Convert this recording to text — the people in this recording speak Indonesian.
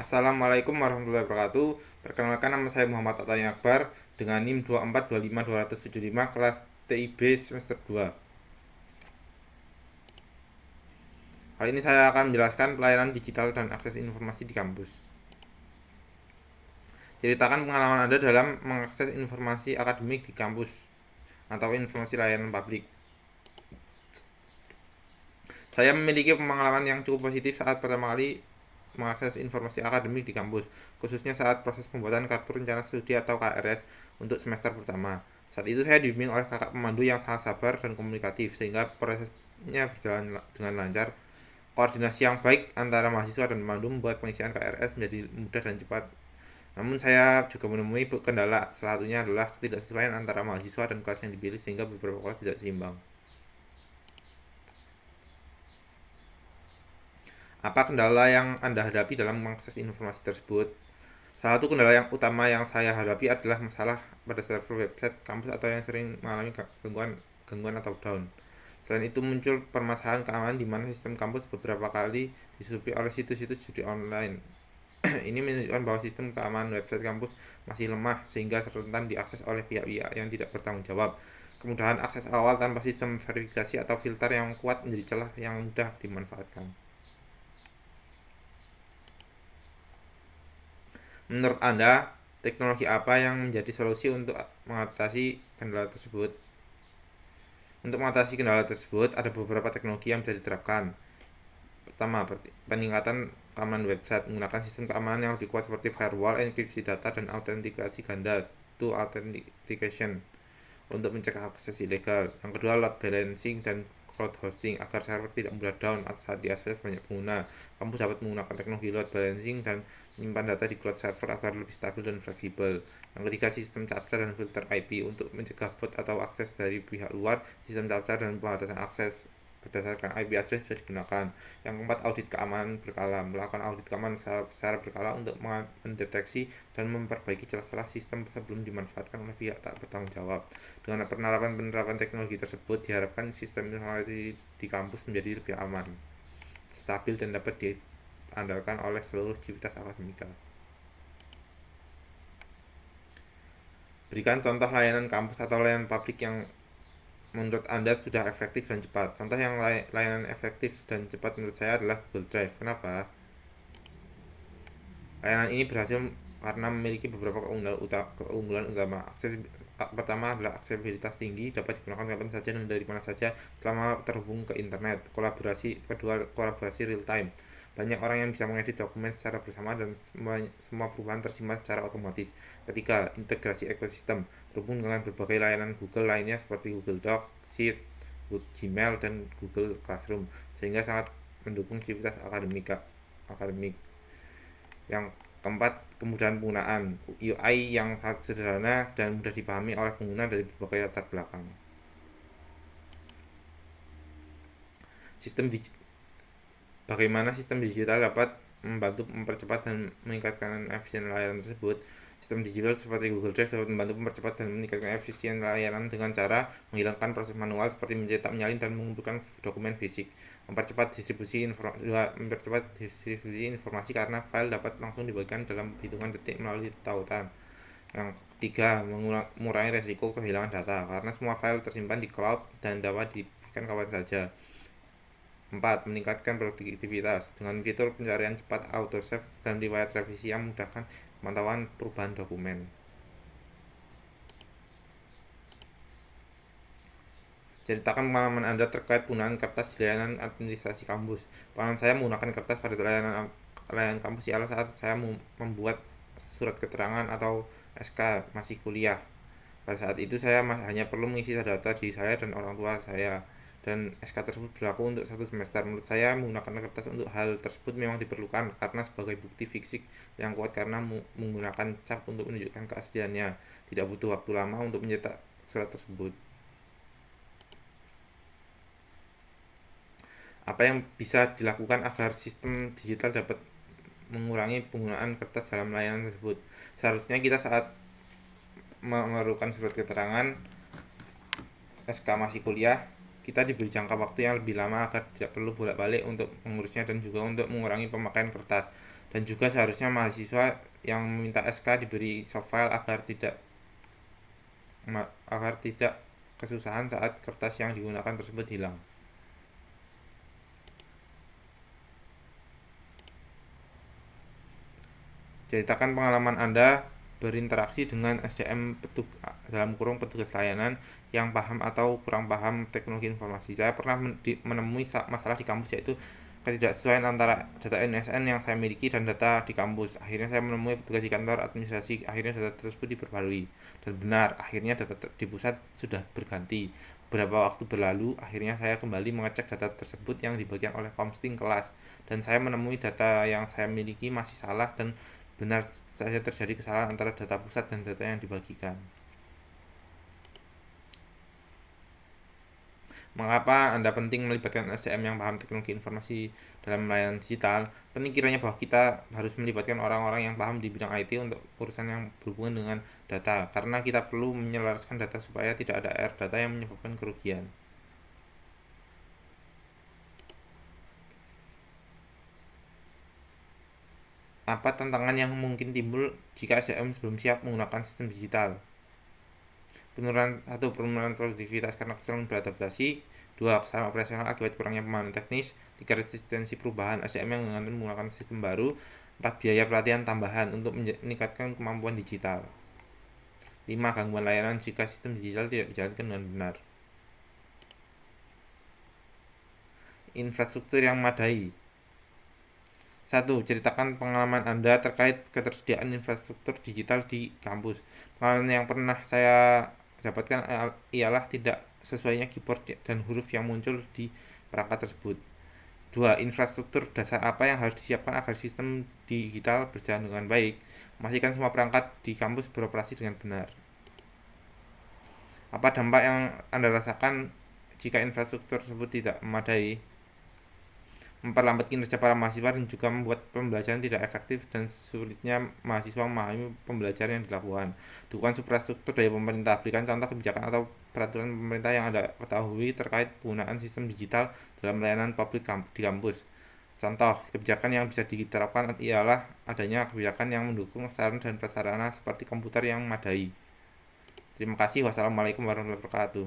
Assalamualaikum warahmatullahi wabarakatuh. Perkenalkan, nama saya Muhammad Atani Akbar dengan NIM 2425275 kelas TIB semester 2. Kali ini saya akan menjelaskan pelayanan digital dan akses informasi di kampus. Ceritakan pengalaman Anda dalam mengakses informasi akademik di kampus atau informasi layanan publik. Saya memiliki pengalaman yang cukup positif saat pertama kali mengakses informasi akademik di kampus, khususnya saat proses pembuatan kartu rencana studi atau KRS untuk semester pertama. Saat itu saya dibimbing oleh kakak pemandu yang sangat sabar dan komunikatif, sehingga prosesnya berjalan dengan lancar. Koordinasi yang baik antara mahasiswa dan pemandu membuat pengisian KRS menjadi mudah dan cepat. Namun saya juga menemui kendala, salah satunya adalah ketidaksesuaian antara mahasiswa dan kelas yang dipilih, sehingga beberapa kelas tidak seimbang. Apa kendala yang Anda hadapi dalam mengakses informasi tersebut? Salah satu kendala yang utama yang saya hadapi adalah masalah pada server website kampus atau yang sering mengalami gangguan atau down. Selain itu muncul permasalahan keamanan di mana sistem kampus beberapa kali disusupi oleh situs-situs judi online. Ini menunjukkan bahwa sistem keamanan website kampus masih lemah sehingga rentan diakses oleh pihak-pihak yang tidak bertanggung jawab. Kemudahan akses awal tanpa sistem verifikasi atau filter yang kuat menjadi celah yang mudah dimanfaatkan. Menurut Anda, teknologi apa yang menjadi solusi untuk mengatasi kendala tersebut? Untuk mengatasi kendala tersebut, ada beberapa teknologi yang bisa diterapkan. Pertama, peningkatan keamanan website menggunakan sistem keamanan yang lebih kuat seperti firewall, enkripsi data, dan autentikasi ganda two authentication untuk mencegah akses ilegal. Yang kedua, load balancing dan cloud hosting agar server tidak mudah down saat diakses banyak pengguna. Kamu dapat menggunakan teknologi load balancing dan menyimpan data di cloud server agar lebih stabil dan fleksibel. Yang ketiga, sistem captcha dan filter IP untuk mencegah bot atau akses dari pihak luar. Sistem captcha dan pembatasan akses berdasarkan IP address bisa digunakan. Yang keempat, audit keamanan berkala. Melakukan audit keamanan secara berkala untuk mendeteksi dan memperbaiki celah-celah sistem sebelum dimanfaatkan oleh pihak tak bertanggung jawab. Dengan penerapan teknologi tersebut, diharapkan sistem informasi di kampus menjadi lebih aman, stabil, dan dapat diandalkan oleh seluruh aktivitas akademika. Berikan contoh layanan kampus atau layanan publik yang menurut Anda sudah efektif dan cepat. Contoh yang layanan efektif dan cepat menurut saya adalah Google Drive. Kenapa? Layanan ini berhasil karena memiliki beberapa keunggulan utama. Pertama adalah aksesibilitas tinggi, dapat digunakan kapan saja dan dari mana saja selama terhubung ke internet. Kedua, kolaborasi real time. Banyak orang yang bisa mengedit dokumen secara bersama dan semua perubahan tersimpan secara otomatis. Ketiga, integrasi ekosistem, terhubung dengan berbagai layanan Google lainnya seperti Google Docs, Sheet, Gmail, dan Google Classroom, sehingga sangat mendukung aktivitas akademik. Yang keempat, kemudahan penggunaan, UI yang sangat sederhana dan mudah dipahami oleh pengguna dari berbagai latar belakang. Bagaimana sistem digital dapat membantu mempercepat dan meningkatkan efisien layanan tersebut? Sistem digital seperti Google Drive dapat membantu mempercepat dan meningkatkan efisien layanan dengan cara menghilangkan proses manual seperti mencetak, menyalin, dan mengumpulkan dokumen fisik. Mempercepat distribusi informasi karena file dapat langsung dibagikan dalam hitungan detik melalui tautan. Yang ketiga, mengurangi resiko kehilangan data karena semua file tersimpan di cloud dan dapat diberikan kapan saja. 4. Meningkatkan produktivitas dengan fitur pencarian cepat, autosave, dan riwayat revisi yang memudahkan pemantauan perubahan dokumen. Ceritakan pengalaman Anda terkait penggunaan kertas di layanan administrasi kampus. Pengalaman saya menggunakan kertas pada layanan kampus ialah saat saya membuat surat keterangan atau SK masih kuliah. Pada saat itu saya hanya perlu mengisi data diri saya dan orang tua saya, dan SK tersebut berlaku untuk 1 semester. Menurut saya menggunakan kertas untuk hal tersebut memang diperlukan karena sebagai bukti fisik yang kuat karena menggunakan cap untuk menunjukkan keasliannya. Tidak butuh waktu lama untuk mencetak surat tersebut. Apa yang bisa dilakukan agar sistem digital dapat mengurangi penggunaan kertas dalam layanan tersebut? Seharusnya kita saat memerlukan surat keterangan SK masih kuliah, kita diberi jangka waktu yang lebih lama agar tidak perlu bolak-balik untuk mengurusnya dan juga untuk mengurangi pemakaian kertas. Dan juga seharusnya mahasiswa yang meminta SK diberi soft file agar tidak kesusahan saat kertas yang digunakan tersebut hilang. Ceritakan pengalaman Anda berinteraksi dengan SDM petugas layanan yang paham atau kurang paham teknologi informasi. Saya pernah menemui masalah di kampus, yaitu ketidaksesuaian antara data NSN yang saya miliki dan data di kampus. Akhirnya saya menemui petugas di kantor administrasi. Akhirnya data tersebut diperbarui dan benar, akhirnya data di pusat sudah berganti. Beberapa waktu berlalu, akhirnya saya kembali mengecek data tersebut yang dibagikan oleh komsting kelas, dan saya menemui data yang saya miliki masih salah, dan benar saja terjadi kesalahan antara data pusat dan data yang dibagikan. Mengapa Anda penting melibatkan SDM yang paham teknologi informasi dalam layanan digital? Penting kiranya bahwa kita harus melibatkan orang-orang yang paham di bidang IT untuk urusan yang berhubungan dengan data, karena kita perlu menyelaraskan data supaya tidak ada error data yang menyebabkan kerugian. Apa tantangan yang mungkin timbul jika SDM belum siap menggunakan sistem digital? Penurunan produktivitas karena kesulitan beradaptasi. 2. Kesalahan operasional akibat kurangnya pemahaman teknis. 3. Resistensi perubahan SDM yang menggunakan sistem baru. 4. Biaya pelatihan tambahan untuk meningkatkan kemampuan digital. 5. Gangguan layanan jika sistem digital tidak dijalankan dengan benar. Infrastruktur yang memadai. 1. Ceritakan pengalaman Anda terkait ketersediaan infrastruktur digital di kampus. Pengalaman yang pernah saya dapatkan ialah tidak sesuainya keyboard dan huruf yang muncul di perangkat tersebut. 2. Infrastruktur dasar apa yang harus disiapkan agar sistem digital berjalan dengan baik. Memastikan semua perangkat di kampus beroperasi dengan benar. Apa dampak yang Anda rasakan jika infrastruktur tersebut tidak memadai? Memperlambat kinerja para mahasiswa dan juga membuat pembelajaran tidak efektif dan sulitnya mahasiswa memahami pembelajaran yang dilakukan. Dukungan infrastruktur dari pemerintah. Berikan contoh kebijakan atau peraturan pemerintah yang Anda ketahui terkait penggunaan sistem digital dalam layanan publik di kampus. Contoh kebijakan yang bisa diterapkan ialah adanya kebijakan yang mendukung sarana dan prasarana seperti komputer yang memadai. Terima kasih. Wassalamualaikum warahmatullahi wabarakatuh.